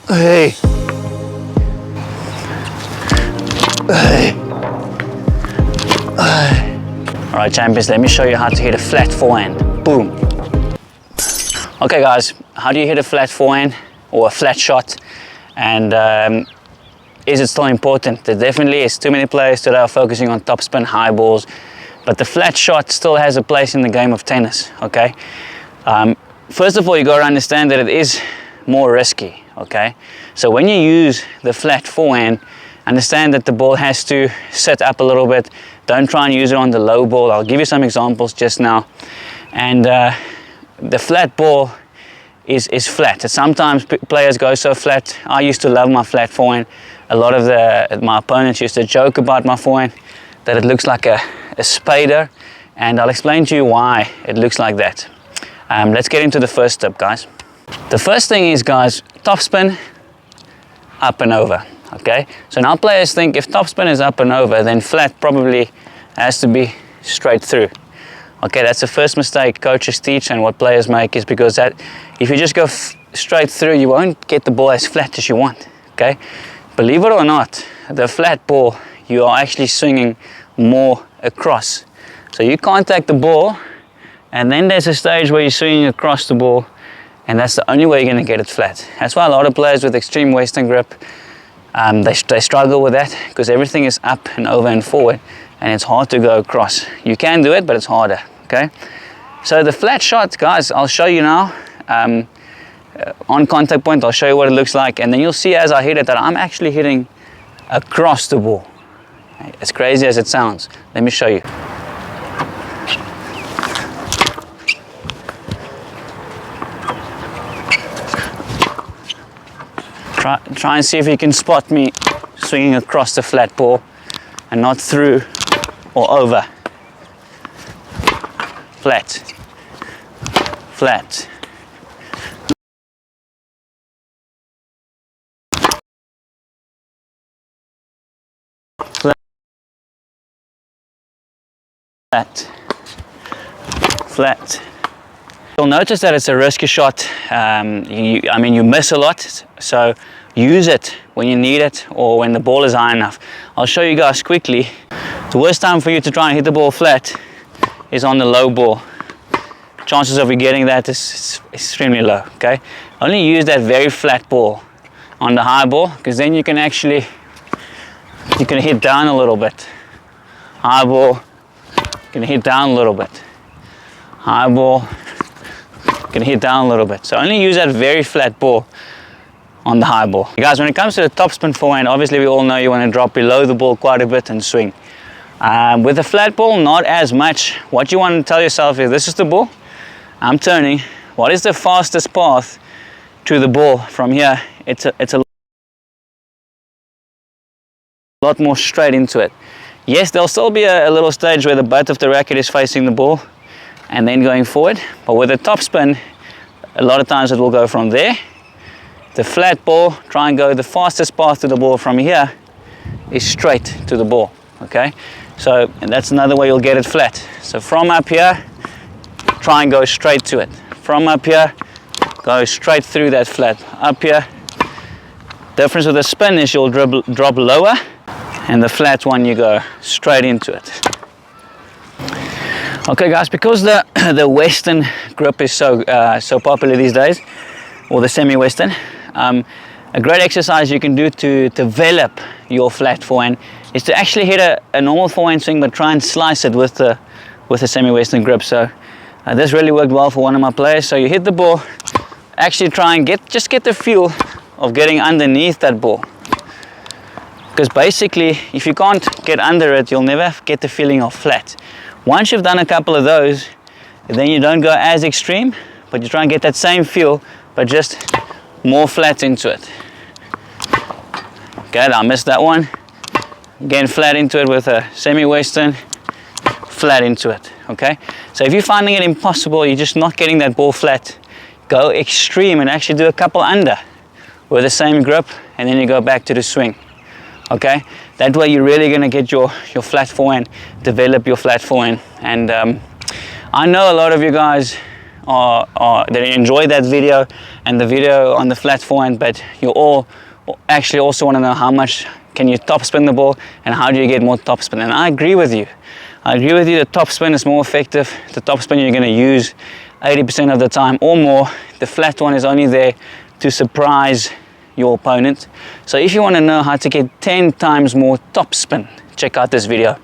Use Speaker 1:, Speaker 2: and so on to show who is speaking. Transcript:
Speaker 1: Hey. Hey. Alright champions, let me show you how to hit a flat forehand. Boom. Okay guys, how do you hit a flat forehand or a flat shot? And is it still important? There definitely is. Too many players today are focusing on topspin, high balls, but the flat shot still has a place in the game of tennis, okay? First of all, you got to understand that it is more risky, okay? So when you use the flat forehand, understand that the ball has to sit up a little bit. Don't try and use it on the low ball. I'll give you some examples just now. And the flat ball is flat. Sometimes players go so flat. I used to love my flat forehand. A lot of my opponents used to joke about my forehand, that it looks like a spader, and I'll explain to you why it looks like that. Let's get into the first tip, guys. The first thing is, guys, topspin, up and over, okay? So now players think if topspin is up and over, then flat probably has to be straight through. Okay, that's the first mistake coaches teach, and what players make is because that if you just go straight through, you won't get the ball as flat as you want, okay? Believe it or not, the flat ball, you are actually swinging more across. So you contact the ball, and then there's a stage where you're swinging across the ball, and that's the only way you're going to get it flat. That's why a lot of players with extreme Western grip, they struggle with that, because everything is up and over and forward, and it's hard to go across. You can do it, but it's harder, okay? So the flat shot, guys, I'll show you now. On contact point, I'll show you what it looks like, and then you'll see as I hit it that I'm actually hitting across the ball. As crazy as it sounds, let me show you. Try and see if you can spot me swinging across the flat ball and not through or over. Flat, flat. Flat, flat. You'll notice that it's a risky shot. I mean, you miss a lot, so use it when you need it or when the ball is high enough. I'll show you guys quickly. The worst time for you to try and hit the ball flat is on the low ball. Chances of you getting that is extremely low, okay? Only use that very flat ball on the high ball, because then you can actually, you can hit down a little bit. High ball, you can hit down a little bit. High ball, you can hit down a little bit. So only use that very flat ball on the high ball. Guys, when it comes to the topspin forehand, obviously we all know you want to drop below the ball quite a bit and swing. With the flat ball, not as much. What you want to tell yourself is, this is the ball, I'm turning. What is the fastest path to the ball from here? It's a lot more straight into it. Yes, there'll still be a little stage where the butt of the racket is facing the ball and then going forward. But with a topspin, a lot of times it will go from there. The flat ball, try and go the fastest path to the ball from here is straight to the ball, okay? So, and that's another way you'll get it flat. So from up here, try and go straight to it. From up here, go straight through that flat. Up here, difference with the spin is you'll drop lower, and the flat one you go straight into it. Okay guys, because the Western grip is so popular these days, or the semi-Western, a great exercise you can do to develop your flat forehand is to actually hit a normal forehand swing, but try and slice it with a semi-Western grip. So this really worked well for one of my players. So you hit the ball, actually try and just get the feel of getting underneath that ball. Because basically, if you can't get under it, you'll never get the feeling of flat. Once you've done a couple of those, then you don't go as extreme, but you try and get that same feel, but just more flat into it. Okay, I missed that one. Again, flat into it with a semi-Western, flat into it, okay? So if you're finding it impossible, you're just not getting that ball flat, go extreme and actually do a couple under with the same grip, and then you go back to the swing. Okay, that way you're really going to get your flat forehand, develop your flat forehand. And I know a lot of you guys that enjoy that video and the video on the flat forehand, but you all actually also want to know how much can you topspin the ball and how do you get more topspin. And I agree with you. I agree with you, the topspin is more effective. The topspin you're going to use 80% of the time or more. The flat one is only there to surprise your opponent. So if you want to know how to get 10 times more topspin, check out this video.